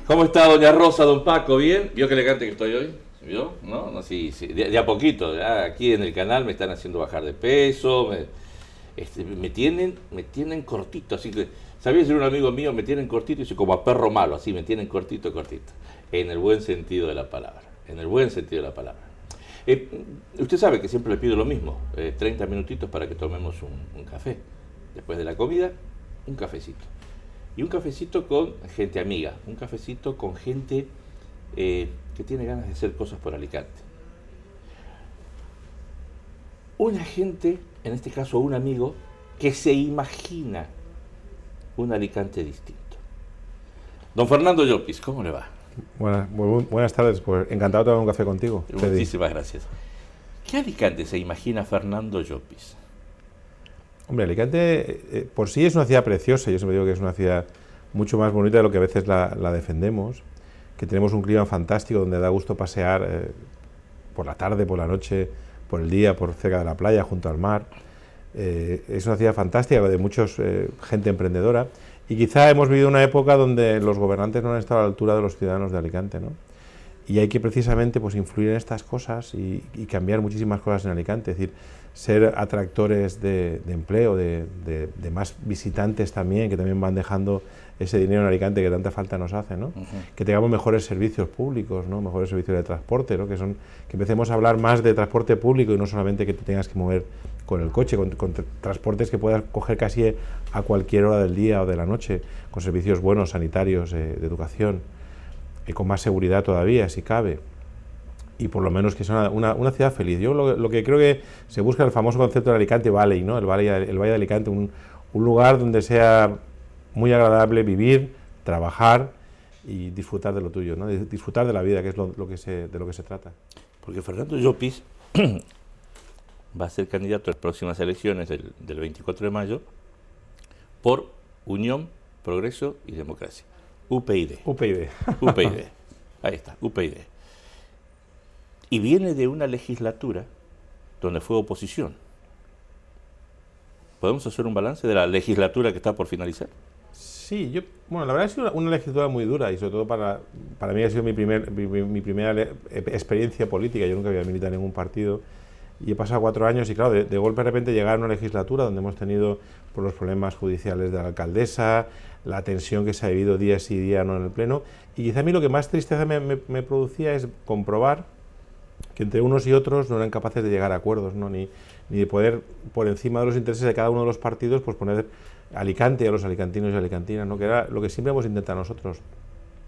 ¿Cómo está doña Rosa, don Paco? ¿Bien? ¿Vio qué elegante que estoy hoy? ¿Vio? ¿No? No, sí, sí. De a poquito. Ya aquí en el canal me están haciendo bajar de peso. Me tienen cortito. Así que, ¿sabía decir un amigo mío? Me tienen cortito, y como a perro malo. Así, me tienen cortito, cortito. En el buen sentido de la palabra. En el buen sentido de la palabra. Usted sabe que siempre le pido lo mismo. 30 minutitos para que tomemos un café. Después de la comida, un cafecito. Y un cafecito con gente amiga, un cafecito con gente que tiene ganas de hacer cosas por Alicante. Una gente, en este caso un amigo, que se imagina un Alicante distinto. Don Fernando Llopis, ¿cómo le va? Buenas tardes, pues encantado de tomar un café contigo. Muchísimas gracias. ¿Qué Alicante se imagina Fernando Llopis? Hombre, Alicante por sí es una ciudad preciosa. Yo siempre digo que es una ciudad mucho más bonita de lo que a veces la defendemos, que tenemos un clima fantástico donde da gusto pasear por la tarde, por la noche, por el día, por cerca de la playa, junto al mar. Es una ciudad fantástica, de mucha gente emprendedora, y quizá hemos vivido una época donde los gobernantes no han estado a la altura de los ciudadanos de Alicante, ¿no? Y hay que precisamente pues influir en estas cosas y cambiar muchísimas cosas en Alicante, es decir, ser atractores de empleo, de más visitantes también, que también van dejando ese dinero en Alicante que tanta falta nos hace, ¿no? Que tengamos mejores servicios públicos, ¿no? Mejores servicios de transporte, ¿no? Que empecemos a hablar más de transporte público y no solamente que te tengas que mover con el coche, con transportes que puedas coger casi a cualquier hora del día o de la noche, con servicios buenos, sanitarios, de educación, y con más seguridad todavía, si cabe, y por lo menos que sea una ciudad feliz. Yo lo que creo que se busca el famoso concepto de Alicante Valley, ¿no? El Valle de Alicante, un lugar donde sea muy agradable vivir, trabajar y disfrutar de lo tuyo, ¿no? Disfrutar de la vida, que es de lo que se trata. Porque Fernando Llopis va a ser candidato a las próximas elecciones del 24 de mayo por Unión, Progreso y Democracia. UPyD. Ahí está, UPyD. Y viene de una legislatura donde fue oposición. ¿Podemos hacer un balance de la legislatura que está por finalizar? Sí, la verdad ha sido una legislatura muy dura, y sobre todo para mí ha sido mi primera experiencia política. Yo nunca había militado en ningún partido y he pasado 4 años, y claro, de golpe de repente llegar a una legislatura donde hemos tenido por los problemas judiciales de la alcaldesa, la tensión que se ha vivido día sí día no en el pleno, y quizá a mí lo que más tristeza me producía es comprobar que entre unos y otros no eran capaces de llegar a acuerdos, ¿no? ni de poder, por encima de los intereses de cada uno de los partidos, pues poner Alicante a los alicantinos y alicantinas, ¿no? Que era lo que siempre hemos intentado nosotros.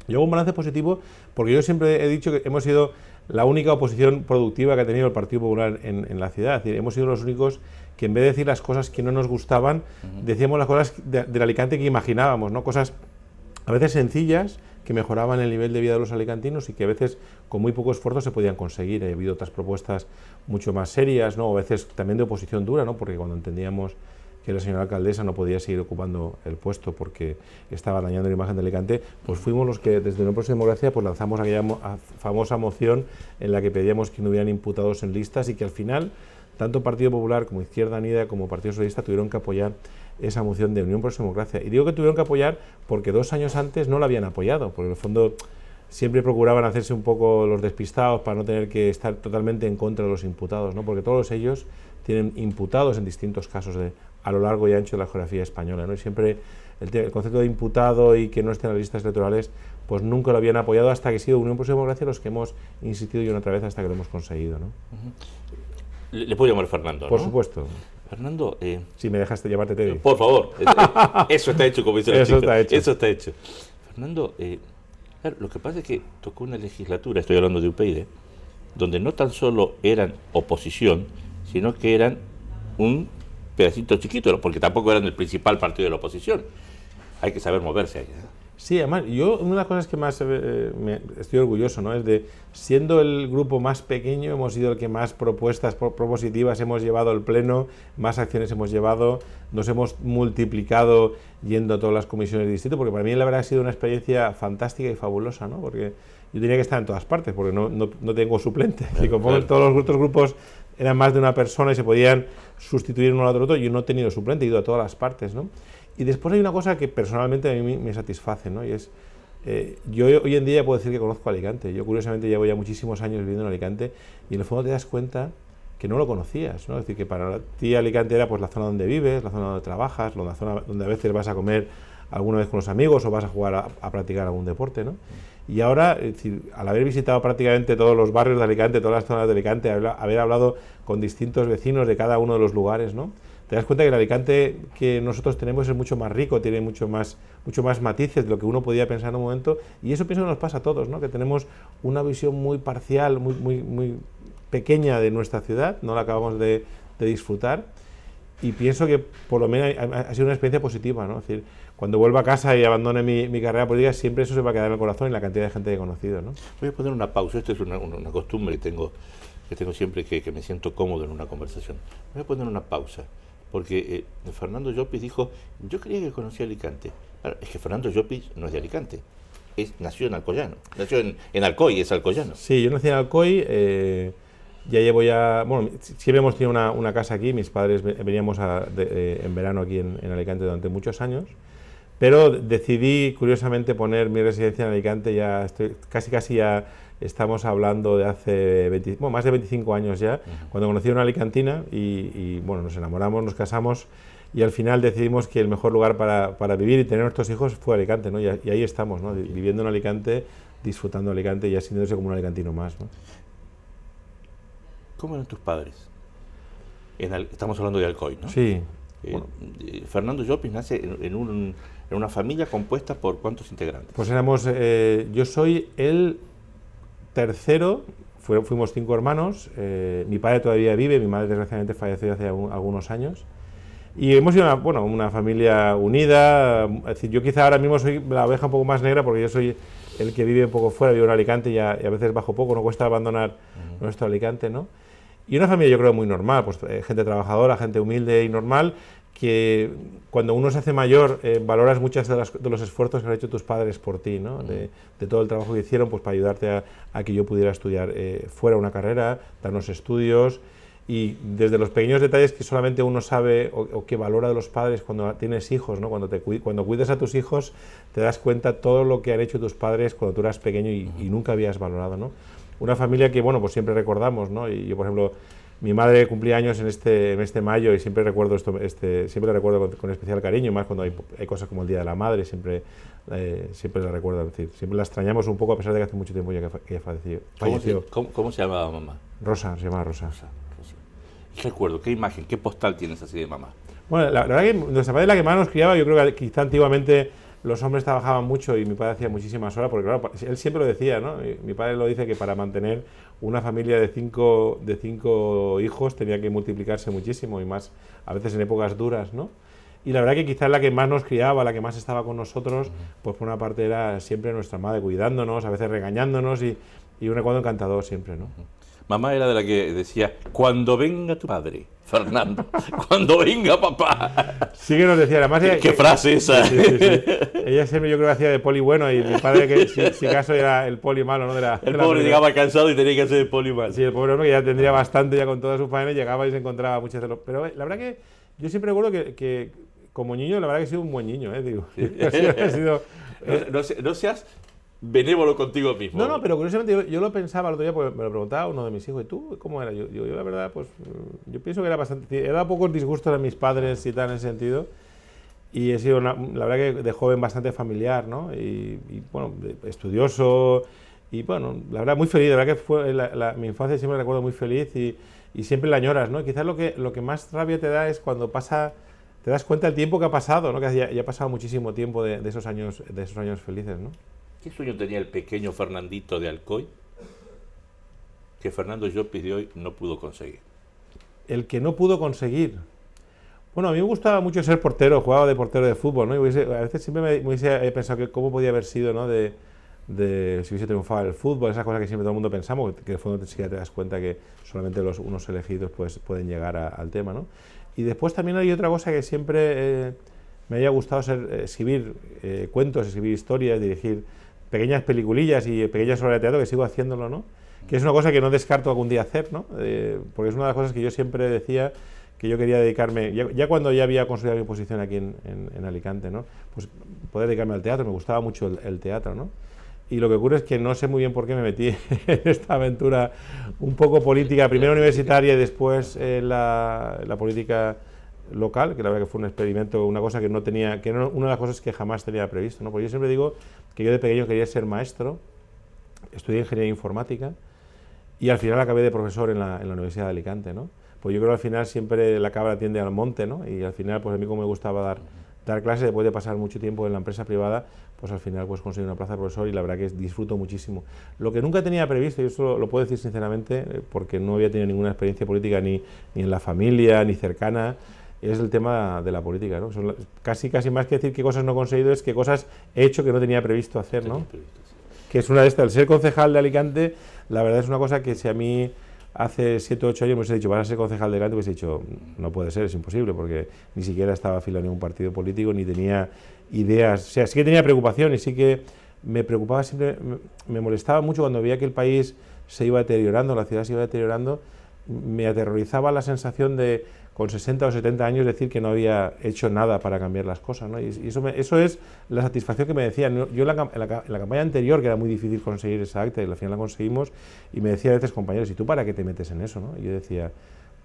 Yo hago un balance positivo porque yo siempre he dicho que hemos sido la única oposición productiva que ha tenido el Partido Popular en la ciudad. Es decir, hemos sido los únicos que en vez de decir las cosas que no nos gustaban, decíamos las cosas del Alicante que imaginábamos, ¿no? Cosas a veces sencillas que mejoraban el nivel de vida de los alicantinos y que a veces con muy poco esfuerzo se podían conseguir. Ha habido otras propuestas mucho más serias, ¿no? O a veces también de oposición dura, ¿no? Porque cuando entendíamos que la señora alcaldesa no podía seguir ocupando el puesto porque estaba dañando la imagen de Alicante, pues fuimos los que desde Unión Progreso y Democracia pues lanzamos aquella famosa moción en la que pedíamos que no hubieran imputados en listas, y que al final tanto Partido Popular como Izquierda Unida como Partido Socialista tuvieron que apoyar esa moción de Unión Progreso y Democracia. Y digo que tuvieron que apoyar porque 2 años antes no la habían apoyado, porque en el fondo siempre procuraban hacerse un poco los despistados para no tener que estar totalmente en contra de los imputados, ¿no? Porque todos ellos tienen imputados en distintos casos a lo largo y ancho de la geografía española, ¿no? Y siempre el concepto de imputado y que no estén en las listas electorales, pues nunca lo habían apoyado, hasta que ha sido Unión Progreso y Democracia los que hemos insistido y una otra vez hasta que lo hemos conseguido, ¿no? Le puedo llamar Fernando, Por ¿no? supuesto. Fernando, si me dejaste llamarte Teddy. Por favor, eso está hecho, como dicen los chicos. Eso está hecho. Fernando, claro, lo que pasa es que tocó una legislatura, estoy hablando de UPyD, donde no tan solo eran oposición, sino que eran un pedacito chiquito, porque tampoco eran el principal partido de la oposición. Hay que saber moverse ahí, ¿eh? Sí, además, yo una de las cosas que más estoy orgulloso, ¿no? Es de, siendo el grupo más pequeño, hemos sido el que más propuestas propositivas hemos llevado al pleno, más acciones hemos llevado, nos hemos multiplicado yendo a todas las comisiones de distrito, porque para mí la verdad ha sido una experiencia fantástica y fabulosa, ¿no? Porque yo tenía que estar en todas partes, porque no tengo suplente. Y como todos los otros grupos eran más de una persona y se podían sustituir uno al otro, yo no he tenido suplente, he ido a todas las partes, ¿no? Y después hay una cosa que personalmente a mí me satisface, ¿no? Y es Yo hoy en día puedo decir que conozco Alicante. Yo curiosamente llevo ya muchísimos años viviendo en Alicante y en el fondo te das cuenta que no lo conocías, ¿no? Es decir, que para ti Alicante era pues la zona donde vives, la zona donde trabajas, la zona donde a veces vas a comer alguna vez con los amigos o vas a jugar a practicar algún deporte, ¿no? Y ahora, es decir, al haber visitado prácticamente todos los barrios de Alicante, todas las zonas de Alicante, haber hablado con distintos vecinos de cada uno de los lugares, ¿no? Te das cuenta que el Alicante que nosotros tenemos es mucho más rico, tiene mucho más matices de lo que uno podía pensar en un momento, y eso pienso que nos pasa a todos, ¿no? Que tenemos una visión muy parcial, muy pequeña de nuestra ciudad, no la acabamos de disfrutar, y pienso que por lo menos ha sido una experiencia positiva, ¿no? Es decir, cuando vuelva a casa y abandone mi carrera política, siempre eso se va a quedar en el corazón y la cantidad de gente que he conocido, ¿no? Voy a poner una pausa, esta es una costumbre que tengo siempre que me siento cómodo en una conversación. Voy a poner una pausa, porque Fernando Llopis dijo, yo creía que conocía Alicante. Claro, es que Fernando Llopis no es de Alicante, nació en Alcoyano, nació en Alcoy, es alcoyano. Sí, yo nací en Alcoy, ya llevo bueno, siempre hemos tenido una casa aquí, mis padres veníamos en verano aquí en Alicante durante muchos años, pero decidí curiosamente poner mi residencia en Alicante, ya casi ya estamos hablando de hace más de 25 años ya, cuando conocí a una alicantina y bueno, nos enamoramos, nos casamos y al final decidimos que el mejor lugar para vivir y tener nuestros hijos fue Alicante, ¿no? Y ahí estamos, ¿no? Viviendo en Alicante, disfrutando de Alicante y ya sintiéndose como un alicantino más, ¿no? ¿Cómo eran tus padres? Estamos hablando de Alcoy, ¿no? Sí. Bueno. Fernando Llopis nace en una familia compuesta por ¿cuántos integrantes? Pues yo soy el tercero, fuimos 5 hermanos, mi padre todavía vive, mi madre desgraciadamente falleció hace algunos años, y hemos sido una familia unida. Es decir, yo quizá ahora mismo soy la oveja un poco más negra porque yo soy el que vive un poco fuera, vivo en Alicante y a veces bajo poco, no cuesta abandonar nuestro Alicante, ¿no? Y una familia yo creo muy normal, pues gente trabajadora, gente humilde y normal, que cuando uno se hace mayor valoras muchos de los esfuerzos que han hecho tus padres por ti, ¿no? De todo el trabajo que hicieron pues para ayudarte a que yo pudiera estudiar fuera una carrera, darnos estudios, y desde los pequeños detalles que solamente uno sabe o que valora de los padres cuando tienes hijos, ¿no? Cuando cuidas a tus hijos te das cuenta todo lo que han hecho tus padres cuando tú eras pequeño y nunca habías valorado, ¿no? Una familia que, bueno, pues siempre recordamos, ¿no? Y yo, por ejemplo, mi madre cumplía años en este mayo y siempre recuerdo siempre la recuerdo con especial cariño, más cuando hay cosas como el Día de la Madre, siempre la recuerdo, es decir, siempre la extrañamos un poco a pesar de que hace mucho tiempo ya que falleció. ¿Cómo se llamaba mamá? Rosa, se llama Rosa. ¿Qué recuerdo? ¿Qué imagen? ¿Qué postal tienes así de mamá? Bueno, la verdad que nuestra madre es la que más nos criaba. Yo creo que quizá antiguamente los hombres trabajaban mucho y mi padre hacía muchísimas horas, porque claro, él siempre lo decía, ¿no? Mi padre lo dice que para mantener una familia de cinco hijos tenía que multiplicarse muchísimo y más a veces en épocas duras, ¿no? Y la verdad que quizás la que más nos criaba, la que más estaba con nosotros, pues por una parte era siempre nuestra madre cuidándonos, a veces regañándonos y una cuando encantador siempre, ¿no? Mamá era de la que decía, cuando venga tu padre, Fernando, cuando venga papá. Sí que nos decía, además... ¿Qué frase esa? Sí. Ella siempre yo creo que hacía de poli bueno y mi padre que si acaso era el poli malo, ¿no? El pobre llegaba cansado y tenía que hacer el poli malo. Sí, el pobre hombre que ya tendría bastante ya con toda su faena, llegaba y se encontraba muchas de los... Pero la verdad que yo siempre recuerdo que como niño, la verdad que he sido un buen niño, digo. Sí. No seas benévolo contigo mismo. No, pero curiosamente yo lo pensaba el otro día porque me lo preguntaba uno de mis hijos, ¿y tú cómo era? Yo la verdad, pues yo pienso que he dado pocos disgustos a mis padres y tal en ese sentido, y he sido, la verdad que de joven bastante familiar, ¿no? Y bueno, estudioso, y bueno, la verdad muy feliz, la verdad que fue mi infancia siempre la recuerdo muy feliz y siempre la añoras, ¿no? Quizás lo que más rabia te da es cuando te das cuenta del tiempo que ha pasado, ¿no? Que ya ha pasado muchísimo tiempo de esos años felices, ¿no? ¿Qué sueño tenía el pequeño Fernandito de Alcoy que Fernando Llopis de hoy no pudo conseguir? El que no pudo conseguir. Bueno, a mí me gustaba mucho ser portero, jugaba de portero de fútbol, ¿no? A veces siempre me hubiese pensado que cómo podía haber sido, ¿no? De si hubiese triunfado el fútbol, esas cosas que siempre todo el mundo pensamos, que en el fondo te das cuenta que solamente unos elegidos pues, pueden llegar al tema, ¿no? Y después también hay otra cosa que siempre me haya gustado escribir cuentos, escribir historias, dirigir pequeñas peliculillas y pequeñas obras de teatro, que sigo haciéndolo, ¿no? Que es una cosa que no descarto algún día hacer, ¿no? Porque es una de las cosas que yo siempre decía, que yo quería dedicarme, ya cuando ya había consolidado mi posición aquí en Alicante, ¿no? Pues poder dedicarme al teatro, me gustaba mucho el teatro, ¿no? Y lo que ocurre es que no sé muy bien por qué me metí en esta aventura un poco política, primero universitaria y después la política local, que la verdad que fue un experimento, una cosa que no tenía, que era una de las cosas que jamás tenía previsto, ¿no? Porque yo siempre digo que yo de pequeño quería ser maestro, estudié ingeniería informática y al final acabé de profesor en la Universidad de Alicante, ¿no? Pues yo creo que al final siempre la cabra tiende al monte, ¿no? Y al final, pues a mí como me gustaba dar clases, después de pasar mucho tiempo en la empresa privada, pues al final pues conseguí una plaza de profesor y la verdad que disfruto muchísimo. Lo que nunca tenía previsto, y eso lo puedo decir sinceramente, porque no había tenido ninguna experiencia política ni en la familia, ni cercana, es el tema de la política, ¿no? Casi más que decir qué cosas no he conseguido, es qué cosas he hecho que no tenía previsto hacer, ¿no? Que es una de estas, el ser concejal de Alicante, la verdad es una cosa que si a mí hace 7 o 8 años me hubiese dicho, vas a ser concejal de Alicante, me hubiese dicho, no puede ser, es imposible, porque ni siquiera estaba afiliado a ningún partido político, ni tenía ideas, o sea, sí que tenía preocupación y sí que me preocupaba siempre, me molestaba mucho cuando veía que el país se iba deteriorando, la ciudad se iba deteriorando, me aterrorizaba la sensación de, con 60 o 70 años, decir que no había hecho nada para cambiar las cosas, ¿no? Y eso es la satisfacción que me decían. Yo en la campaña anterior, que era muy difícil conseguir esa acta, y al final la conseguimos, y me decía a veces, compañeros, ¿y tú para qué te metes en eso, no? Y yo decía,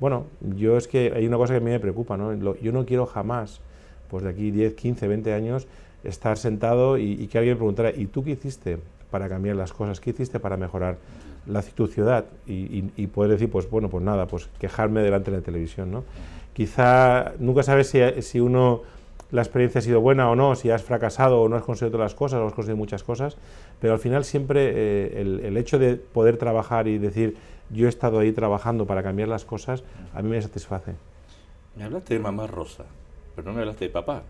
bueno, yo es que hay una cosa que a mí me preocupa, ¿no? Yo no quiero jamás, pues de aquí 10, 15, 20 años, estar sentado y que alguien me preguntara, ¿y tú qué hiciste para cambiar las cosas? ¿Qué hiciste para mejorar tu ciudad? Y poder decir, pues bueno, pues nada, pues quejarme delante de la televisión, ¿no? Quizá nunca sabes si la experiencia ha sido buena o no, si has fracasado o no has conseguido todas las cosas o has conseguido muchas cosas, pero al final siempre el hecho de poder trabajar y decir, yo he estado ahí trabajando para cambiar las cosas, a mí me satisface. Me hablaste de mamá Rosa, pero no me hablaste de papá.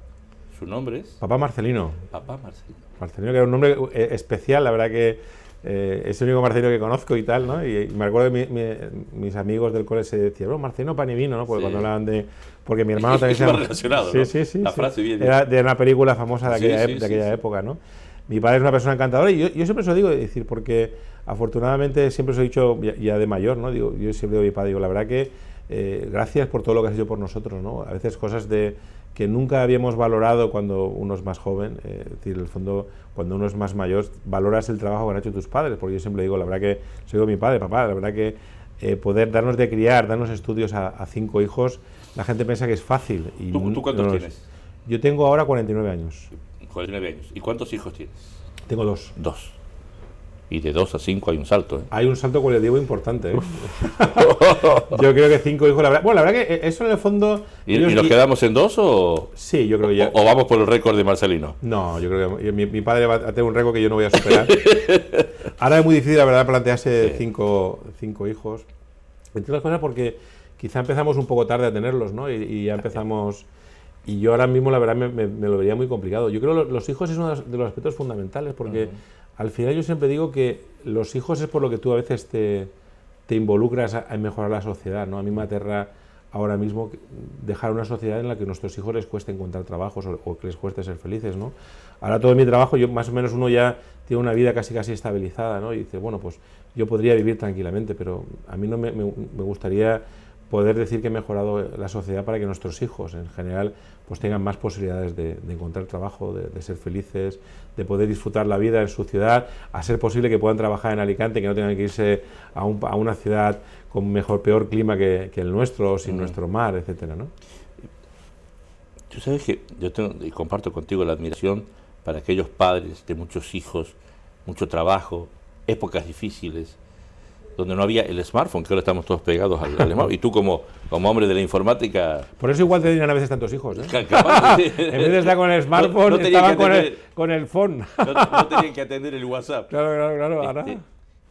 ¿Su nombre es? Papá Marcelino. Papá Marcelino. Marcelino, que era un nombre especial, la verdad que es el único Marcelino que conozco y tal, ¿no? Y me acuerdo que mis amigos del cole se decían, bueno, Marcelino pan y vino, ¿no? Porque cuando hablaban de... Porque mi hermano también se llama... relacionado, sí, ¿no? sí, La frase bien. Era de una película famosa de aquella época, ¿no? Mi padre es una persona encantadora y yo siempre se lo digo, decir, porque afortunadamente siempre os he dicho, ya de mayor, ¿no? Digo, yo siempre digo a mi padre, digo, la verdad que gracias por todo lo que has hecho por nosotros, ¿no? A veces cosas que nunca habíamos valorado cuando uno es más joven, es decir, en el fondo, cuando uno es más mayor, valoras el trabajo que han hecho tus padres, porque yo siempre digo, la verdad que, soy mi padre, papá, la verdad que poder darnos de criar, darnos estudios a 5 hijos, la gente piensa que es fácil. Y ¿Tú cuántos tienes? Yo tengo ahora 49 años. 49 años. ¿Y cuántos hijos tienes? Tengo 2. 2. Y de 2 a 5 hay un salto, ¿eh? Hay un salto cualitativo importante, ¿eh? Yo creo que 5 hijos, la verdad. Bueno, la verdad que eso en el fondo... ¿Y nos quedamos en 2 o...? Sí, yo creo que ya... ¿O vamos por el récord de Marcelino? No, yo creo que mi padre va a tener un récord que yo no voy a superar. Ahora es muy difícil, la verdad, plantearse 5 hijos. Entre otras cosas porque quizá empezamos un poco tarde a tenerlos, ¿no? Y ya empezamos... Y yo ahora mismo, la verdad, me lo vería muy complicado. Yo creo que los hijos es uno de los aspectos fundamentales porque... Al final yo siempre digo que los hijos es por lo que tú a veces te involucras a mejorar la sociedad, ¿no? A mí me aterra ahora mismo dejar una sociedad en la que a nuestros hijos les cueste encontrar trabajos o que les cueste ser felices, ¿no? Ahora todo mi trabajo, yo más o menos uno ya tiene una vida casi estabilizada, ¿no? Y dice, bueno, pues yo podría vivir tranquilamente, pero a mí no me gustaría poder decir que he mejorado la sociedad para que nuestros hijos en general pues tengan más posibilidades de encontrar trabajo, de ser felices, de poder disfrutar la vida en su ciudad, a ser posible que puedan trabajar en Alicante, que no tengan que irse a una ciudad con peor clima que el nuestro, sin nuestro mar, etcétera, ¿no? Tú sabes que yo y comparto contigo la admiración para aquellos padres de muchos hijos, mucho trabajo, épocas difíciles, donde no había el smartphone, que ahora estamos todos pegados al smartphone, y tú como hombre de la informática... Por eso igual te tenían a veces tantos hijos, ¿eh? En vez de estar con el smartphone, no estaban con el phone. No tenían que atender el WhatsApp. Claro, ahora...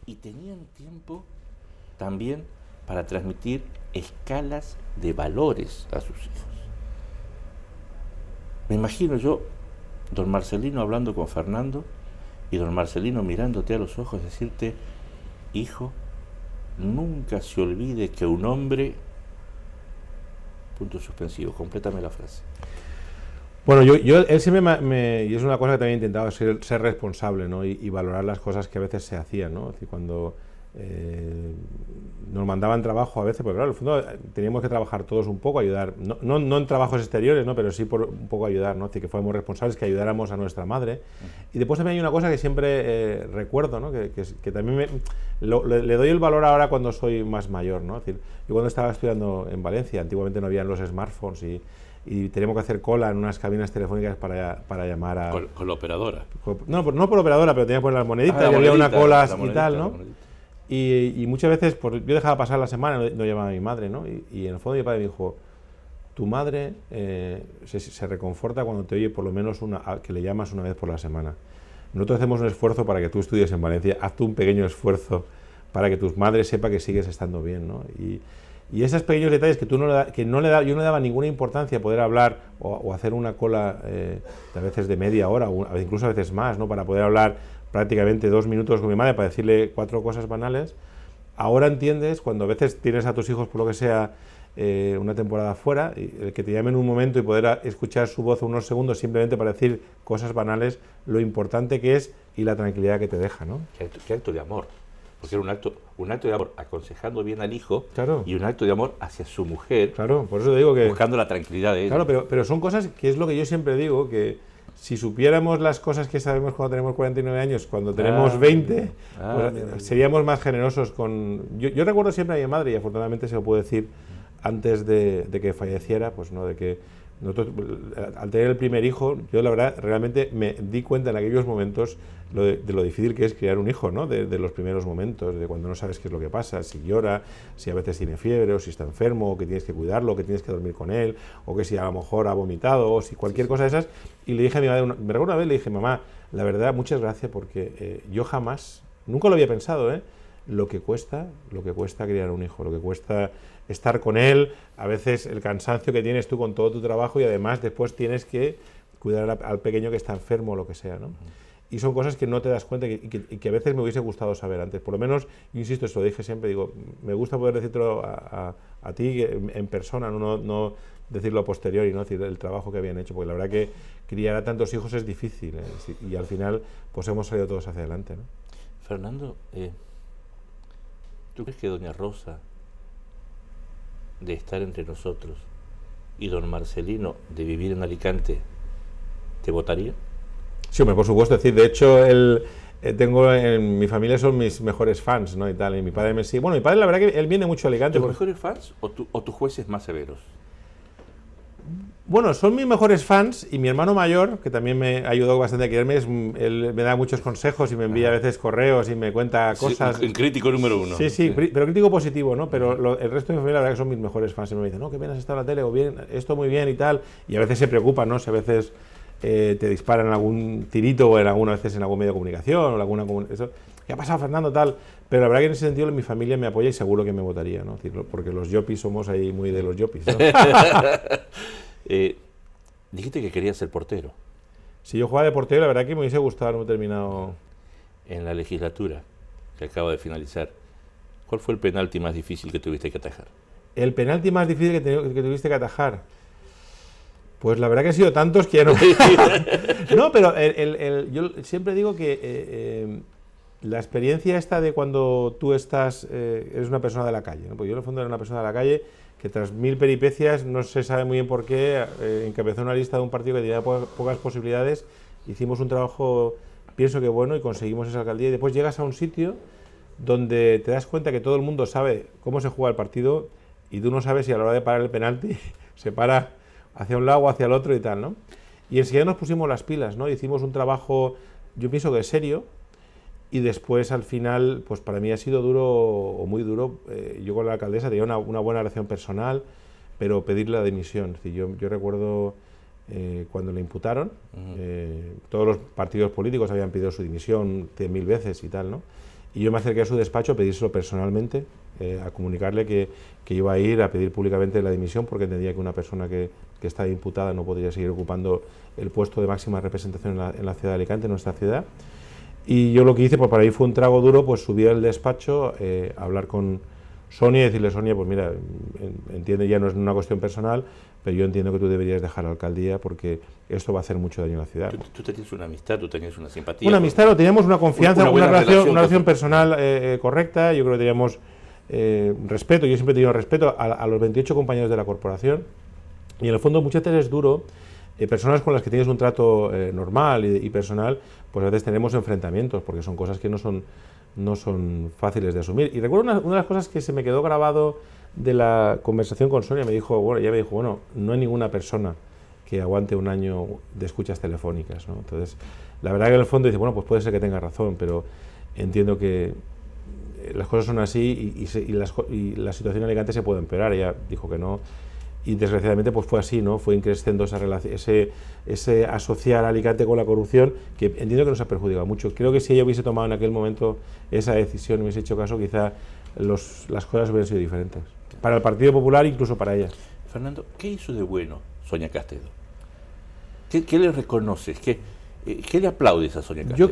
Y tenían tiempo también para transmitir escalas de valores a sus hijos. Me imagino yo, don Marcelino hablando con Fernando, y don Marcelino mirándote a los ojos, decirte, hijo, nunca se olvide que un hombre... Punto suspensivo, complétame la frase. Bueno, él siempre y es una cosa que también he intentado ser responsable, ¿no? Y valorar las cosas que a veces se hacían, ¿no? Es decir, cuando nos mandaban trabajo a veces, porque claro, en el fondo teníamos que trabajar todos un poco, ayudar, no en trabajos exteriores, ¿no? Pero sí por un poco ayudar, ¿no? Es decir, que fuéramos responsables, que ayudáramos a nuestra madre. Y después también hay una cosa que siempre recuerdo, ¿no? Que también le doy el valor ahora cuando soy más mayor, ¿no? Es decir, yo cuando estaba estudiando en Valencia, antiguamente no habían los smartphones y teníamos que hacer cola en unas cabinas telefónicas para llamar a... Con la operadora. No por operadora, pero tenía que poner las moneditas, y había una cola y tal, ¿no? Y muchas veces pues, yo dejaba pasar la semana, no llamaba a mi madre, ¿no? Y en el fondo mi padre me dijo, tu madre se reconforta cuando te oye por lo menos que le llamas una vez por la semana. Nosotros hacemos un esfuerzo para que tú estudies en Valencia, haz tú un pequeño esfuerzo para que tu madre sepa que sigues estando bien, ¿no? Y esos pequeños detalles que yo no le daba ninguna importancia a poder hablar o hacer una cola a veces de media hora, o incluso a veces más, ¿no? Para poder hablar prácticamente 2 minutos con mi madre para decirle 4 cosas banales. Ahora entiendes, cuando a veces tienes a tus hijos, por lo que sea, una temporada fuera, el que te llamen un momento y poder escuchar su voz unos segundos simplemente para decir cosas banales, lo importante que es y la tranquilidad que te deja, ¿no? Qué acto de amor. Porque era un acto de amor aconsejando bien al hijo, claro, y un acto de amor hacia su mujer, claro, por eso te digo que, buscando la tranquilidad de ella. Claro, pero son cosas que es lo que yo siempre digo, que si supiéramos las cosas que sabemos cuando tenemos 49 años, cuando tenemos 20, pues, seríamos más generosos con... Yo recuerdo siempre a mi madre, y afortunadamente se lo puedo decir antes de que falleciera, pues no, de que nosotros, al tener el primer hijo, yo la verdad realmente me di cuenta en aquellos momentos de lo difícil que es criar un hijo, ¿no? De los primeros momentos, de cuando no sabes qué es lo que pasa, si llora, si a veces tiene fiebre, o si está enfermo, o que tienes que cuidarlo, o que tienes que dormir con él, o que si a lo mejor ha vomitado, o si cualquier cosa de esas. Y le dije a mi madre, me recuerdo una vez, le dije, mamá, la verdad, muchas gracias, porque yo jamás, nunca lo había pensado, lo que cuesta criar un hijo, lo que cuesta estar con él, a veces el cansancio que tienes tú con todo tu trabajo, y además después tienes que cuidar al pequeño que está enfermo o lo que sea, ¿no? Y son cosas que no te das cuenta y que a veces me hubiese gustado saber antes. Por lo menos, insisto, esto lo dije siempre, digo, me gusta poder decirlo a ti en persona, no decirlo a posteriori, ¿no? Decir el trabajo que habían hecho, porque la verdad que criar a tantos hijos es difícil, y al final pues hemos salido todos hacia adelante, ¿no? Fernando, ¿tú crees que doña Rosa, de estar entre nosotros, y don Marcelino, de vivir en Alicante, te votaría? Sí, hombre, por supuesto. Es decir, de hecho, tengo en mi familia son mis mejores fans, ¿no? Y tal, y mi padre me sigue. Bueno, mi padre, la verdad que él viene mucho a Alicante. ¿Tus mejores fans o tus jueces más severos? Bueno, son mis mejores fans, y mi hermano mayor, que también me ayudó bastante a quererme, él me da muchos consejos y me envía a veces correos y me cuenta cosas. Sí, un crítico número 1. Sí, pero crítico positivo, ¿no? Pero el resto de mi familia, la verdad que son mis mejores fans. Y me dicen, no, qué bien has estado en la tele, o bien, esto muy bien y tal. Y a veces se preocupan, ¿no? Si a veces te disparan algún tirito, o algunas veces en algún medio de comunicación, o alguna eso. ¿Qué ha pasado, Fernando? Tal. Pero la verdad que en ese sentido mi familia me apoya y seguro que me votaría, ¿no? Porque los yopis somos ahí muy de los yopis, ¿no? Dijiste que querías ser portero. Si yo jugaba de portero, la verdad que me hubiese gustado haber terminado. En la legislatura que acaba de finalizar, ¿cuál fue el penalti más difícil que tuviste que atajar? El penalti más difícil que tuviste que atajar. Pues la verdad que han sido tantos que ya no... No, pero yo siempre digo que la experiencia esta de cuando tú eres una persona de la calle, ¿no? Porque yo en el fondo era una persona de la calle que tras 1000 peripecias, no se sabe muy bien por qué, encabezó una lista de un partido que tenía pocas posibilidades, hicimos un trabajo, pienso que bueno, y conseguimos esa alcaldía, y después llegas a un sitio donde te das cuenta que todo el mundo sabe cómo se juega el partido, y tú no sabes si a la hora de parar el penalti se para hacia un lado o hacia el otro y tal, ¿no? Y enseguida nos pusimos las pilas, ¿no? Hicimos un trabajo, yo pienso que serio, y después al final, pues para mí ha sido duro, o muy duro. Yo con la alcaldesa tenía una buena relación personal, pero pedir la dimisión. Es decir, yo recuerdo cuando le imputaron, todos los partidos políticos habían pedido su dimisión 100.000 veces y tal, ¿no? Y yo me acerqué a su despacho a pedírselo personalmente, a comunicarle que iba a ir a pedir públicamente la dimisión, porque entendía que una persona que está imputada no podría seguir ocupando el puesto de máxima representación en la ciudad de Alicante, en nuestra ciudad. Y yo lo que hice, pues para mí fue un trago duro, pues subí al despacho, hablar con Sonia y decirle, Sonia, pues mira, entiende, ya no es una cuestión personal, pero yo entiendo que tú deberías dejar la alcaldía porque esto va a hacer mucho daño a la ciudad. Tú tenías una amistad, tú tenías una simpatía. Una amistad, no, teníamos una confianza, una relación con... personal correcta. Yo creo que teníamos respeto, yo siempre he tenido respeto a los 28 compañeros de la corporación, y en el fondo muchas veces es duro, personas con las que tienes un trato normal y personal, pues a veces tenemos enfrentamientos, porque son cosas que no son fáciles de asumir. Y recuerdo una de las cosas que se me quedó grabado de la conversación con Sonia, ella me dijo, bueno, no hay ninguna persona que aguante un año de escuchas telefónicas, ¿no? Entonces, la verdad que en el fondo dice, bueno, pues puede ser que tenga razón, pero entiendo que las cosas son así y la situación en Alicante se puede empeorar. Ella dijo que no, y desgraciadamente pues fue así, ¿no? Fue increciendo esa relación, ese asociar a Alicante con la corrupción, que entiendo que nos ha perjudicado mucho. Creo que si ella hubiese tomado en aquel momento esa decisión y hubiese hecho caso, quizá las cosas hubieran sido diferentes. Para el Partido Popular, incluso para ella. Fernando, ¿qué hizo de bueno Sonia Castedo? ¿Qué le reconoces? ¿Qué le aplaudes a Sonia Castedo?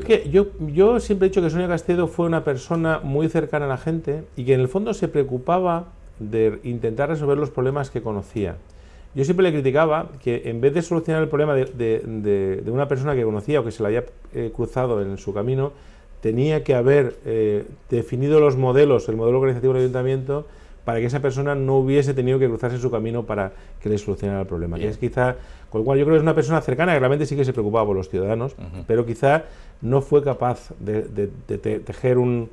Yo siempre he dicho que Sonia Castedo fue una persona muy cercana a la gente y que en el fondo se preocupaba de intentar resolver los problemas que conocía. Yo siempre le criticaba que en vez de solucionar el problema de una persona que conocía o que se le había cruzado en su camino, tenía que haber definido los modelos, el modelo organizativo del ayuntamiento, para que esa persona no hubiese tenido que cruzarse en su camino para que le solucionara el problema. Que es quizá, con lo cual yo creo que es una persona cercana que realmente sí que se preocupaba por los ciudadanos, pero quizá no fue capaz de tejer un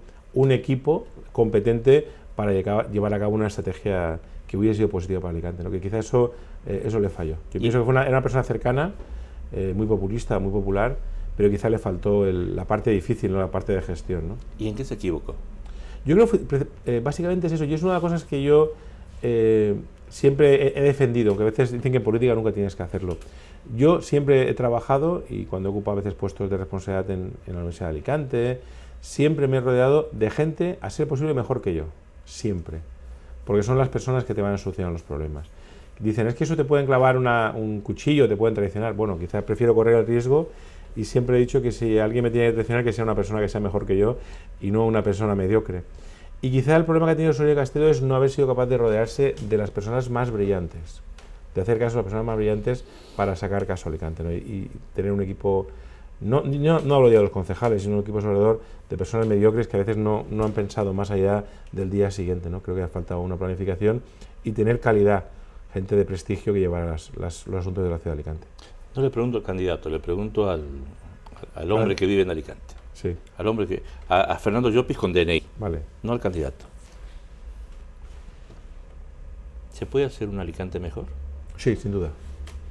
equipo competente para llevar a cabo una estrategia que hubiese sido positiva para Alicante, ¿no? Que quizá eso le falló. Yo pienso que era una persona cercana, muy populista, muy popular, pero quizá le faltó la parte difícil, no la parte de gestión, ¿no? ¿Y en qué se equivocó? Yo creo que básicamente es eso, y es una de las cosas que yo siempre he defendido, que a veces dicen que en política nunca tienes que hacerlo. Yo siempre he trabajado, y cuando ocupo a veces puestos de responsabilidad en la Universidad de Alicante, siempre me he rodeado de gente, a ser posible, mejor que yo, siempre, porque son las personas que te van a solucionar los problemas. Dicen, es que eso te pueden clavar un cuchillo, te pueden traicionar. Bueno, quizás prefiero correr el riesgo, y siempre he dicho que si alguien me tiene que traicionar, que sea una persona que sea mejor que yo y no una persona mediocre. Y quizá el problema que ha tenido Sonia Castedo es no haber sido capaz de rodearse de las personas más brillantes, de hacer caso a las personas más brillantes para sacar caso a Alicante, ¿no? Y tener un equipo, no hablo ya de los concejales, sino un equipo alrededor de personas mediocres que a veces no han pensado más allá del día siguiente, ¿no? Creo que ha faltado una planificación y tener calidad, gente de prestigio que llevara los asuntos de la ciudad de Alicante. No le pregunto al candidato, le pregunto al hombre que vive en Alicante. Sí. Al hombre a Fernando Llopis con DNI. Vale. No al candidato. ¿Se puede hacer un Alicante mejor? Sí, sin duda.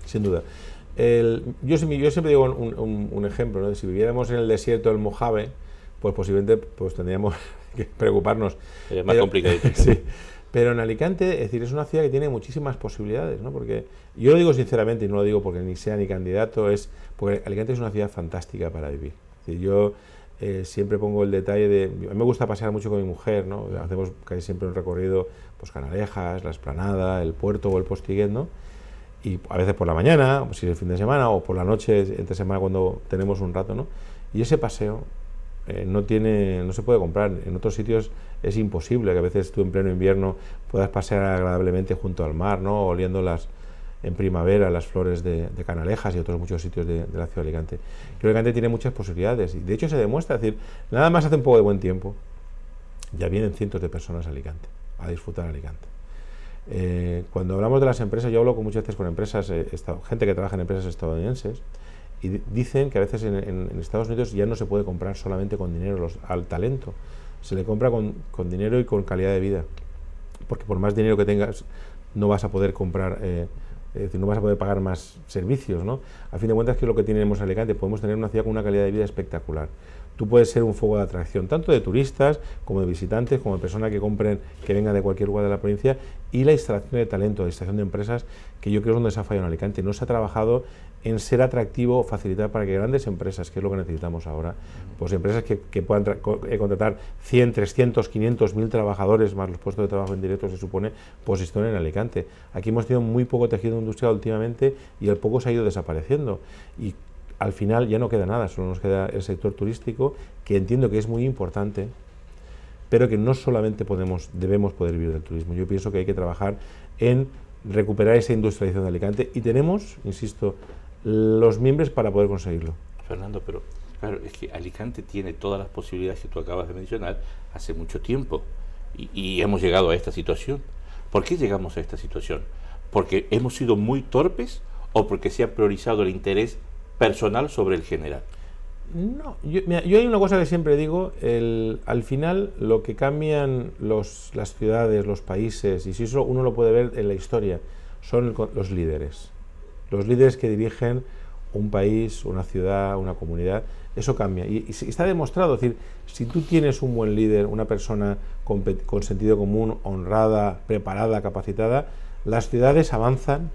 Sin duda. Yo siempre digo un ejemplo, ¿no? Si viviéramos en el desierto del Mojave, pues posiblemente tendríamos que preocuparnos. Es más complicadito. Sí. Pero en Alicante, es decir, es una ciudad que tiene muchísimas posibilidades, ¿no? Porque yo lo digo sinceramente, y no lo digo porque ni sea ni candidato, es porque Alicante es una ciudad fantástica para vivir. Es decir, yo siempre pongo el detalle de... A mí me gusta pasear mucho con mi mujer, ¿no? Hacemos casi siempre un recorrido, pues Canalejas, La Explanada, el Puerto o el Postiguet, ¿no? Y a veces por la mañana, si es el fin de semana, o por la noche, entre semana cuando tenemos un rato, ¿no? Y ese paseo no se puede comprar. En otros sitios es imposible que a veces tú en pleno invierno puedas pasear agradablemente junto al mar, ¿no? Oliendo en primavera las flores de Canalejas y otros muchos sitios de la ciudad de Alicante. Creo que Alicante tiene muchas posibilidades y de hecho se demuestra, es decir, nada más hace un poco de buen tiempo, ya vienen cientos de personas a Alicante, a disfrutar Alicante. Cuando hablamos de las empresas, yo hablo muchas veces con empresas, gente que trabaja en empresas estadounidenses, y dicen que a veces en Estados Unidos ya no se puede comprar solamente con dinero al talento, se le compra con dinero y con calidad de vida, porque por más dinero que tengas no vas a poder comprar, es decir, no vas a poder pagar más servicios, ¿no? A fin de cuentas, que es lo que tenemos en Alicante, podemos tener una ciudad con una calidad de vida espectacular. Tú puedes ser un foco de atracción, tanto de turistas, como de visitantes, como de personas que vengan de cualquier lugar de la provincia, y la instalación de talento, la instalación de empresas, que yo creo es donde se ha fallado en Alicante. No se ha trabajado en ser atractivo, facilitar para que grandes empresas, que es lo que necesitamos ahora, pues empresas que puedan contratar 100, 300, 500, 1000 trabajadores, más los puestos de trabajo en directo, se supone, pues están en Alicante. Aquí hemos tenido muy poco tejido industrial últimamente y el poco se ha ido desapareciendo. Y al final ya no queda nada, solo nos queda el sector turístico, que entiendo que es muy importante, pero que no solamente debemos poder vivir del turismo. Yo pienso que hay que trabajar en recuperar esa industrialización de Alicante y tenemos, insisto, los miembros para poder conseguirlo. Fernando, pero claro, es que Alicante tiene todas las posibilidades que tú acabas de mencionar hace mucho tiempo y hemos llegado a esta situación. ¿Por qué llegamos a esta situación? ¿Porque hemos sido muy torpes o porque se ha priorizado el interés personal sobre el general? No, yo hay una cosa que siempre digo, al final lo que cambian las ciudades, los países, y si eso uno lo puede ver en la historia, son los líderes. Los líderes que dirigen un país, una ciudad, una comunidad, eso cambia. Y está demostrado, es decir, si tú tienes un buen líder, una persona con sentido común, honrada, preparada, capacitada, las ciudades avanzan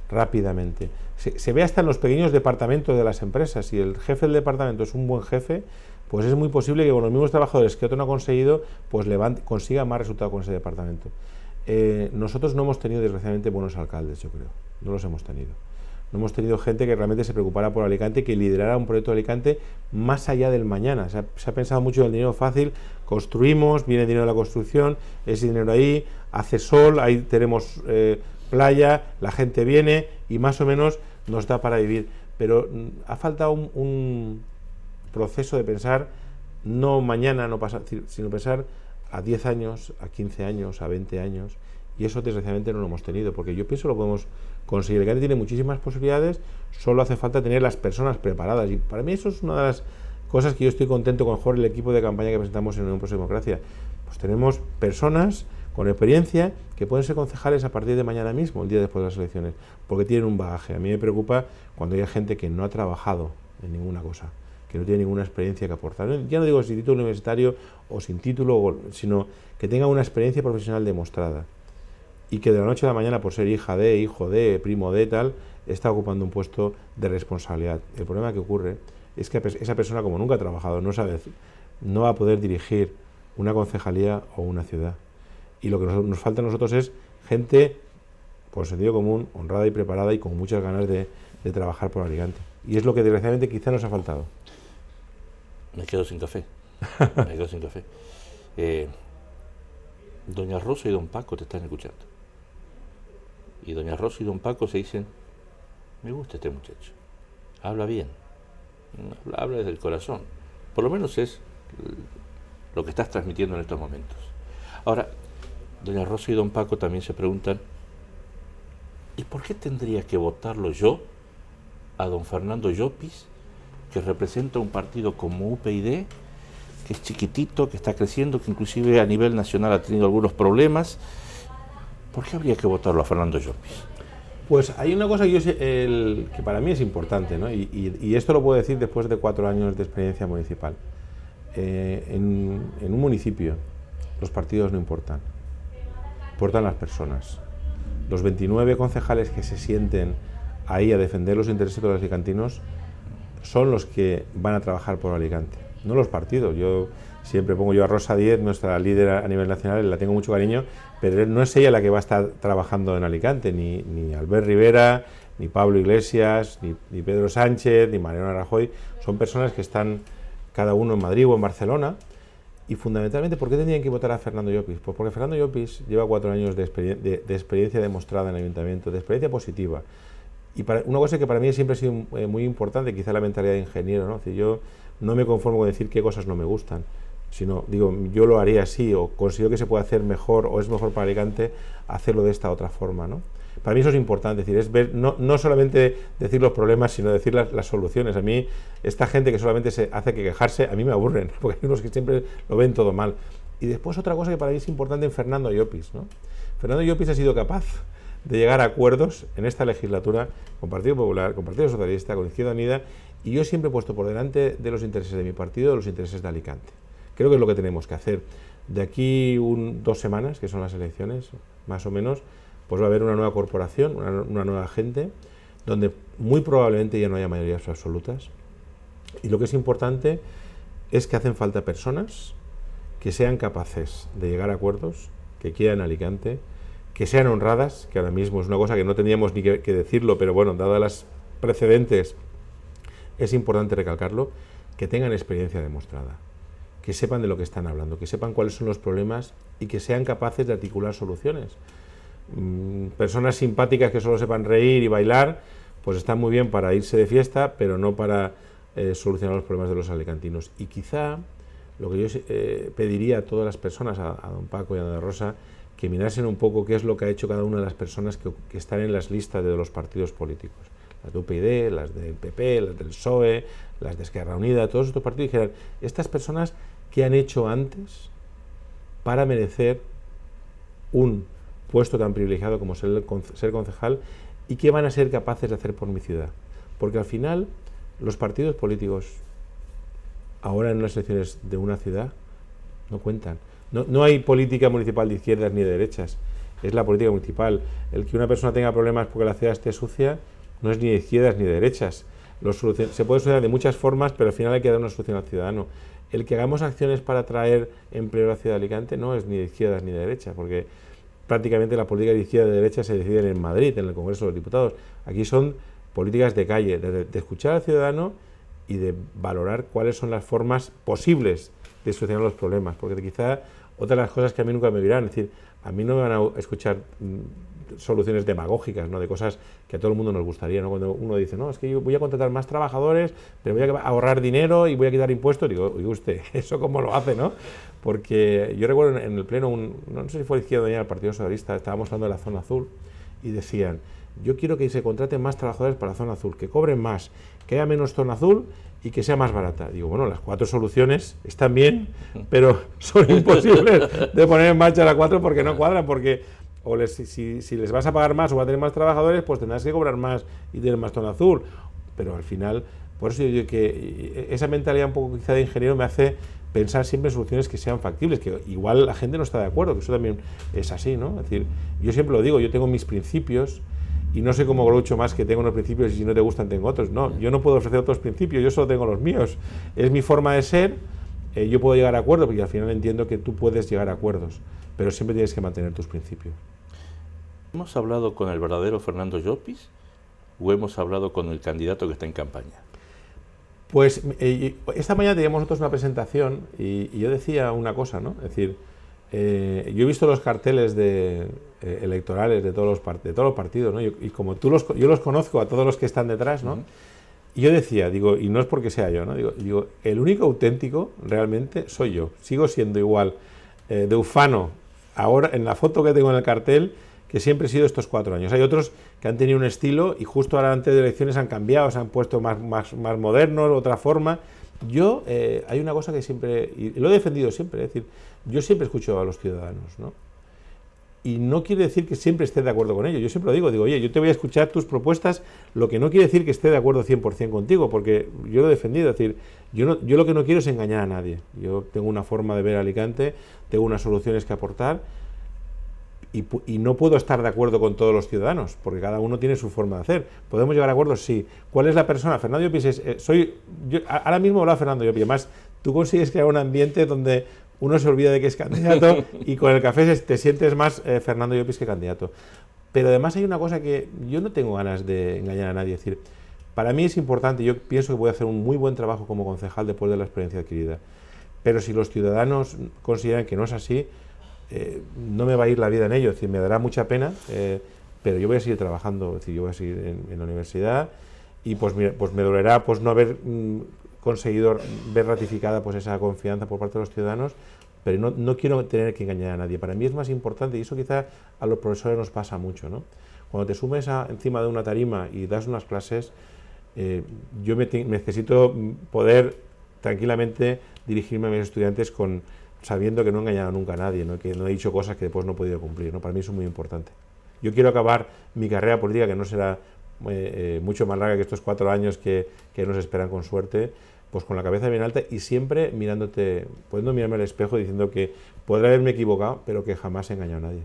rápidamente. Se ve hasta en los pequeños departamentos de las empresas. Si el jefe del departamento es un buen jefe, pues es muy posible que con los mismos trabajadores que otro no ha conseguido, pues consiga más resultados con ese departamento. Nosotros no hemos tenido, desgraciadamente, buenos alcaldes, yo creo. No los hemos tenido. No hemos tenido gente que realmente se preocupara por Alicante, que liderara un proyecto de Alicante más allá del mañana. Se ha pensado mucho en el dinero fácil, construimos, viene el dinero de la construcción, ese dinero ahí, hace sol, ahí tenemos playa, la gente viene y más o menos nos da para vivir. Pero ha faltado un proceso de pensar, no mañana, no pasar, sino pensar a 10 años, a 15 años, a 20 años, y eso desgraciadamente no lo hemos tenido, porque yo pienso que lo podemos conseguir. Alicante tiene muchísimas posibilidades, solo hace falta tener las personas preparadas, y para mí eso es una de las cosas que yo estoy contento con el equipo de campaña que presentamos en Unión Pro Democracia. Pues tenemos personas con experiencia que pueden ser concejales a partir de mañana mismo, el día después de las elecciones, porque tienen un bagaje. A mí me preocupa cuando hay gente que no ha trabajado en ninguna cosa, que no tiene ninguna experiencia que aportar. Ya no digo sin título universitario o sin título, sino que tenga una experiencia profesional demostrada y que de la noche a la mañana, por ser hija de, hijo de, primo de, tal, está ocupando un puesto de responsabilidad. El problema que ocurre es que esa persona, como nunca ha trabajado, no va a poder dirigir una concejalía o una ciudad. Y lo que nos falta a nosotros es gente con sentido común, honrada y preparada y con muchas ganas de trabajar por Alicante. Y es lo que desgraciadamente quizá nos ha faltado. Me quedo sin café. Me quedo sin café. Doña Rosa y don Paco te están escuchando. Y doña Rosa y don Paco se dicen, me gusta este muchacho. Habla bien. Habla desde el corazón. Por lo menos es lo que estás transmitiendo en estos momentos. Ahora, doña Rosa y don Paco también se preguntan, ¿y por qué tendría que votarlo yo a don Fernando Llopis, que representa un partido como UPyD, que es chiquitito, que está creciendo, que inclusive a nivel nacional ha tenido algunos problemas? ¿Por qué habría que votarlo a Fernando Llopis? Pues hay una cosa que para mí es importante, ¿no? Y esto lo puedo decir después de 4 años de experiencia municipal. En un municipio los partidos no importan, importan las personas. Los 29 concejales que se sienten ahí a defender los intereses de los alicantinos son los que van a trabajar por Alicante, no los partidos. Yo siempre pongo a Rosa Díez, nuestra líder a nivel nacional, la tengo mucho cariño, pero no es ella la que va a estar trabajando en Alicante, ni Albert Rivera, ni Pablo Iglesias, ni Pedro Sánchez, ni Mariano Rajoy. Son personas que están cada uno en Madrid o en Barcelona. Y fundamentalmente, ¿por qué tendrían que votar a Fernando Llopis? Pues porque Fernando Llopis lleva 4 años de experiencia demostrada en el ayuntamiento, de experiencia positiva. Y una cosa que para mí siempre ha sido muy importante, quizá la mentalidad de ingeniero, ¿no? Es decir, yo no me conformo con decir qué cosas no me gustan, sino digo, yo lo haría así, o considero que se puede hacer mejor, o es mejor para Alicante hacerlo de esta otra forma, ¿no? Para mí eso es importante, es decir, es ver, no solamente decir los problemas, sino decir las soluciones. A mí, esta gente que solamente se hace que quejarse, a mí me aburren, porque hay unos que siempre lo ven todo mal. Y después otra cosa que para mí es importante en Fernando Llopis, ¿no? Fernando Llopis ha sido capaz de llegar a acuerdos en esta legislatura con Partido Popular, con Partido Socialista, con Izquierda Unida, y yo siempre he puesto por delante de los intereses de mi partido, de los intereses de Alicante. Creo que es lo que tenemos que hacer. De aquí 2 semanas, que son las elecciones, más o menos, pues va a haber una nueva corporación, una nueva gente, donde muy probablemente ya no haya mayorías absolutas. Y lo que es importante es que hacen falta personas que sean capaces de llegar a acuerdos, que quieran Alicante, que sean honradas, que ahora mismo es una cosa que no teníamos ni que decirlo, pero bueno, dadas las precedentes, es importante recalcarlo, que tengan experiencia demostrada, que sepan de lo que están hablando, que sepan cuáles son los problemas y que sean capaces de articular soluciones. Personas simpáticas que solo sepan reír y bailar, pues están muy bien para irse de fiesta, pero no para solucionar los problemas de los alicantinos. Y quizá lo que yo pediría a todas las personas, a don Paco y a doña Rosa, que mirasen un poco qué es lo que ha hecho cada una de las personas que están en las listas de los partidos políticos. Las de UPyD, las del PP, las del PSOE, las de Esquerra Unida, todos estos partidos, y dijeran, estas personas, ¿qué han hecho antes para merecer un puesto tan privilegiado como ser concejal, y qué van a ser capaces de hacer por mi ciudad? Porque al final, los partidos políticos, ahora en las elecciones de una ciudad, no cuentan. No hay política municipal de izquierdas ni de derechas, es la política municipal. El que una persona tenga problemas porque la ciudad esté sucia no es ni de izquierdas ni de derechas. Se puede solucionar de muchas formas, pero al final hay que dar una solución al ciudadano. El que hagamos acciones para traer empleo a la ciudad de Alicante no es ni de izquierdas ni de derechas, porque prácticamente la política de izquierda y de derecha se deciden en Madrid, en el Congreso de los Diputados. Aquí son políticas de calle, de escuchar al ciudadano y de valorar cuáles son las formas posibles de solucionar los problemas, porque quizá otra de las cosas que a mí nunca me dirán, es decir, a mí no me van a escuchar soluciones demagógicas, ¿no?, de cosas que a todo el mundo nos gustaría, ¿no? Cuando uno dice, no, es que yo voy a contratar más trabajadores, pero voy a ahorrar dinero y voy a quitar impuestos, digo, oye usted, ¿eso cómo lo hace, no? Porque yo recuerdo en el pleno, no sé si fue la izquierda o el Partido Socialista, estábamos hablando de la zona azul y decían, yo quiero que se contraten más trabajadores para la zona azul, que cobren más, que haya menos zona azul y que sea más barata. Digo, bueno, las 4 soluciones están bien, pero son imposibles de poner en marcha las 4 porque no cuadran, porque si les vas a pagar más o vas a tener más trabajadores, pues tendrás que cobrar más y tener más zona azul. Pero al final, por eso yo digo que esa mentalidad un poco quizá de ingeniero me hace pensar siempre en soluciones que sean factibles, que igual la gente no está de acuerdo, que eso también es así, ¿no? Es decir, yo siempre lo digo, yo tengo mis principios y no sé cómo Groucho más que tengo unos principios y si no te gustan tengo otros. No, yo no puedo ofrecer otros principios, yo solo tengo los míos. Es mi forma de ser, yo puedo llegar a acuerdos porque al final entiendo que tú puedes llegar a acuerdos, pero siempre tienes que mantener tus principios. ¿Hemos hablado con el verdadero Fernando Llopis o hemos hablado con el candidato que está en campaña? Pues esta mañana teníamos nosotros una presentación y yo decía una cosa, ¿no? Es decir, yo he visto los carteles electorales de todos los partidos, ¿no? Y como yo los conozco a todos los que están detrás, ¿no? Y yo decía, digo, y no es porque sea yo, ¿no? Digo, el único auténtico realmente soy yo. Sigo siendo igual de ufano ahora en la foto que tengo en el cartel que siempre he sido estos 4 años. Hay otros que han tenido un estilo y justo ahora antes de elecciones han cambiado, se han puesto más modernos, otra forma. Yo, hay una cosa que siempre, y lo he defendido siempre, es decir, yo siempre escucho a los ciudadanos, ¿no? Y no quiere decir que siempre esté de acuerdo con ellos. Yo siempre lo digo, oye, yo te voy a escuchar tus propuestas, lo que no quiere decir que esté de acuerdo 100% contigo, porque yo lo he defendido, es decir, yo lo que no quiero es engañar a nadie. Yo tengo una forma de ver Alicante, tengo unas soluciones que aportar, y no puedo estar de acuerdo con todos los ciudadanos, porque cada uno tiene su forma de hacer. ¿Podemos llegar a acuerdos? Sí. ¿Cuál es la persona? Fernando Llopis ahora mismo habla Fernando Llopis, además tú consigues crear un ambiente donde uno se olvida de que es candidato y con el café te sientes más Fernando Llopis que candidato. Pero además hay una cosa que yo no tengo ganas de engañar a nadie, es decir, para mí es importante, yo pienso que voy a hacer un muy buen trabajo como concejal después de la experiencia adquirida, pero si los ciudadanos consideran que no es así, no me va a ir la vida en ello, es decir, me dará mucha pena, pero yo voy a seguir trabajando, es decir, yo voy a seguir en la universidad y pues me dolerá pues no haber conseguido ver ratificada pues esa confianza por parte de los ciudadanos, pero no quiero tener que engañar a nadie. Para mí es más importante, y eso quizá a los profesores nos pasa mucho, ¿no? Cuando te sumes encima de una tarima y das unas clases, yo necesito poder tranquilamente dirigirme a mis estudiantes sabiendo que no he engañado nunca a nadie, ¿no? Que no he dicho cosas que después no he podido cumplir, ¿no? Para mí eso es muy importante. Yo quiero acabar mi carrera política, que no será mucho más larga que estos 4 años que nos esperan con suerte, pues con la cabeza bien alta y siempre pudiendo mirarme al espejo diciendo que podré haberme equivocado, pero que jamás he engañado a nadie.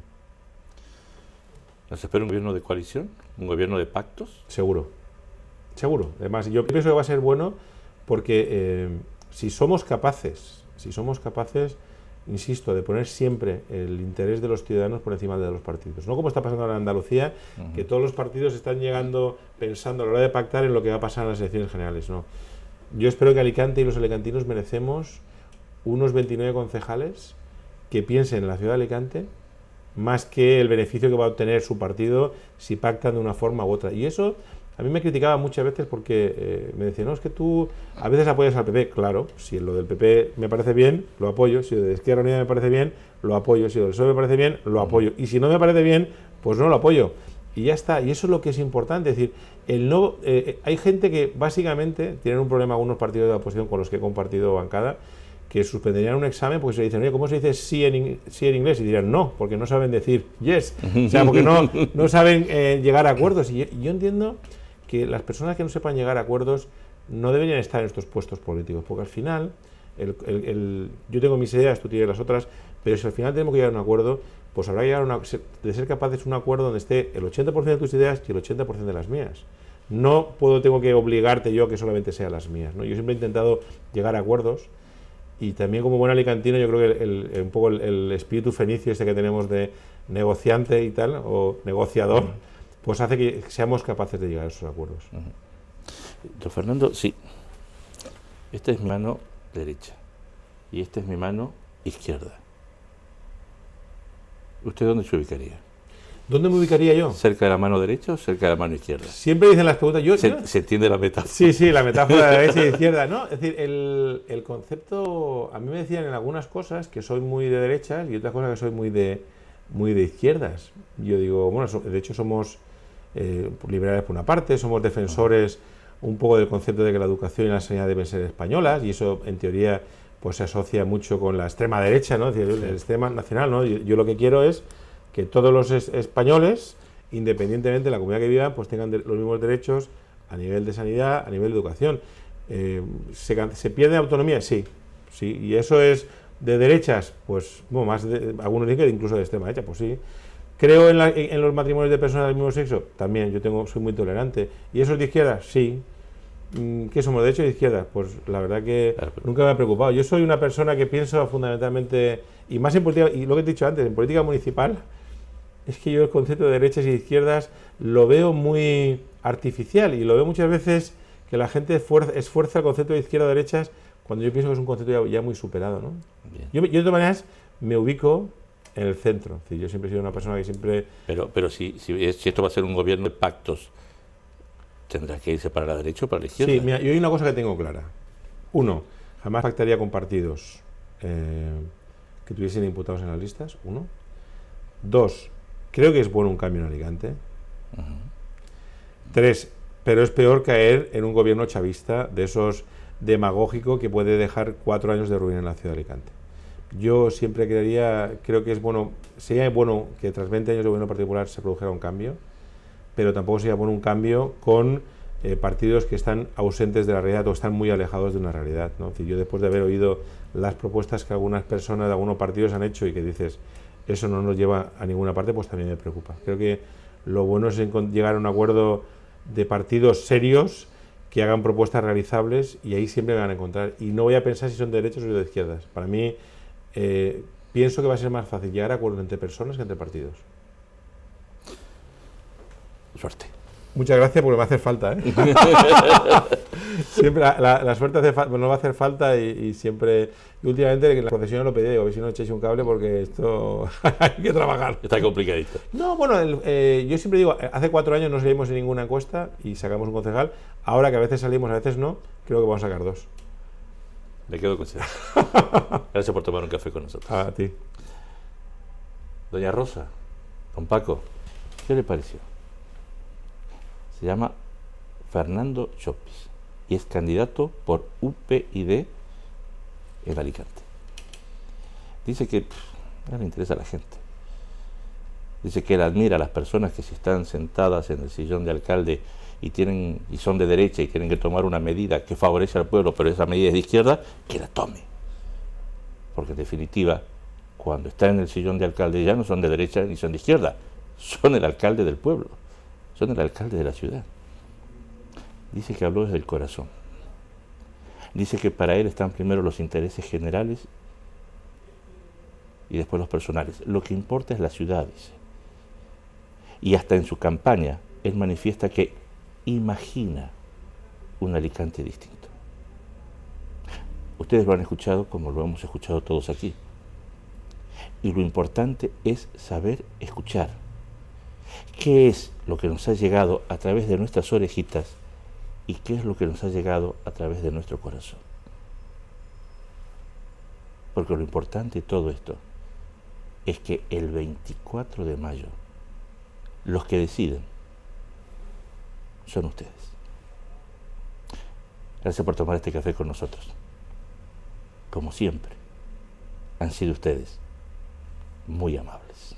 ¿Nos espera un gobierno de coalición? ¿Un gobierno de pactos? Seguro. Además, yo pienso que va a ser bueno porque si somos capaces, insisto, de poner siempre el interés de los ciudadanos por encima de los partidos. No como está pasando ahora en Andalucía, que todos los partidos están llegando pensando a la hora de pactar en lo que va a pasar en las elecciones generales. No. Yo espero que Alicante y los alicantinos merecemos unos 29 concejales que piensen en la ciudad de Alicante más que el beneficio que va a obtener su partido si pactan de una forma u otra. Y eso a mí me criticaba muchas veces porque me decían, no, es que tú a veces apoyas al PP. Claro, si lo del PP me parece bien, lo apoyo. Si lo de Izquierda Unida me parece bien, lo apoyo. Si lo del PSOE me parece bien, lo apoyo. Y si no me parece bien, pues no lo apoyo. Y ya está. Y eso es lo que es importante. Es decir, hay gente que básicamente tienen un problema algunos partidos de la oposición con los que he compartido bancada, que suspenderían un examen porque se dicen, oye, ¿cómo se dice sí en inglés? Y dirían no, porque no saben decir yes. O sea, porque no saben llegar a acuerdos. Y yo entiendo que las personas que no sepan llegar a acuerdos no deberían estar en estos puestos políticos, porque al final, yo tengo mis ideas, tú tienes las otras, pero si al final tenemos que llegar a un acuerdo, pues habrá que llegar de ser capaces de un acuerdo donde esté el 80% de tus ideas y el 80% de las mías. No tengo que obligarte yo a que solamente sean las mías, ¿no? Yo siempre he intentado llegar a acuerdos, y también como buen alicantino yo creo que un poco el espíritu fenicio este que tenemos de negociante y tal, o negociador, pues hace que seamos capaces de llegar a esos acuerdos. Don Fernando, sí. Esta es mi mano derecha y esta es mi mano izquierda. ¿Usted dónde se ubicaría? ¿Dónde me ubicaría yo? ¿Cerca de la mano derecha o cerca de la mano izquierda? Siempre dicen las preguntas. ¿Se entiende la metáfora? Sí, la metáfora de derecha y izquierda. No, es decir, el concepto. A mí me decían en algunas cosas que soy muy de derechas y otras cosas que soy muy de izquierdas. Yo digo, bueno, de hecho somos liberales por una parte, somos defensores un poco del concepto de que la educación y la sanidad deben ser españolas, y eso en teoría pues se asocia mucho con la extrema derecha, ¿no? Es decir, el extrema nacional, ¿no? Yo lo que quiero es que todos los españoles, independientemente de la comunidad que vivan, pues tengan los mismos derechos a nivel de sanidad, a nivel de educación. ¿Se pierde autonomía? Sí, y eso es de derechas, pues bueno, algunos dicen que incluso de extrema derecha, pues sí. ¿Creo en los matrimonios de personas del mismo sexo? También, soy muy tolerante. ¿Y eso es de izquierda? Sí. ¿Qué somos, de derecha o de izquierda? Pues la verdad que nunca me ha preocupado. Yo soy una persona que pienso fundamentalmente, y más en política, y lo que he dicho antes, en política municipal, es que yo el concepto de derechas y de izquierdas lo veo muy artificial, y lo veo muchas veces que la gente esfuerza el concepto de izquierda o derechas cuando yo pienso que es un concepto ya muy superado, ¿no? Yo de todas maneras me ubico en el centro. Es decir, yo siempre he sido una persona que siempre... Pero si esto va a ser un gobierno de pactos, ¿tendrá que irse para la derecha o para la izquierda? Sí, mira, yo hay una cosa que tengo clara. Uno, jamás pactaría con partidos que tuviesen imputados en las listas. Uno. Dos, creo que es bueno un cambio en Alicante. Tres, pero es peor caer en un gobierno chavista de esos demagógico que puede dejar 4 años de ruina en la ciudad de Alicante. Yo siempre creo que es bueno, sería bueno que tras 20 años de gobierno particular se produjera un cambio, pero tampoco sería bueno un cambio con partidos que están ausentes de la realidad o están muy alejados de una realidad, ¿no? Es decir, yo después de haber oído las propuestas que algunas personas de algunos partidos han hecho y que dices, eso no nos lleva a ninguna parte, pues también me preocupa. Creo que lo bueno es llegar a un acuerdo de partidos serios que hagan propuestas realizables, y ahí siempre me van a encontrar. Y no voy a pensar si son de derechas o de izquierdas. Para mí, pienso que va a ser más fácil llegar a acuerdos entre personas que entre partidos. Suerte. Muchas gracias, porque me va a hacer falta, ¿eh? Siempre la suerte no va a hacer falta, y siempre... Y últimamente en la profesión lo pedí, digo, a ver si no echéis un cable, porque esto hay que trabajar. Está complicadito. No, bueno, yo siempre digo, hace 4 años no salimos en ninguna encuesta y sacamos un concejal. Ahora que a veces salimos, a veces no, creo que vamos a sacar 2. Me quedo con eso. Gracias por tomar un café con nosotros. A ti. Doña Rosa, don Paco, ¿qué le pareció? Se llama Fernando Llopis y es candidato por UPyD en Alicante. Dice que no le interesa a la gente. Dice que él admira a las personas que si están sentadas en el sillón de alcalde y son de derecha y tienen que tomar una medida que favorece al pueblo, pero esa medida es de izquierda, que la tome. Porque en definitiva, cuando está en el sillón de alcalde ya no son de derecha ni son de izquierda, son el alcalde del pueblo, son el alcalde de la ciudad. Dice que habló desde el corazón. Dice que para él están primero los intereses generales y después los personales. Lo que importa es la ciudad, dice. Y hasta en su campaña, él manifiesta que imagina un Alicante distinto. Ustedes lo han escuchado como lo hemos escuchado todos aquí. Y lo importante es saber escuchar. ¿Qué es lo que nos ha llegado a través de nuestras orejitas y qué es lo que nos ha llegado a través de nuestro corazón? Porque lo importante de todo esto es que el 24 de mayo los que deciden son ustedes. Gracias por tomar este café con nosotros. Como siempre, han sido ustedes muy amables.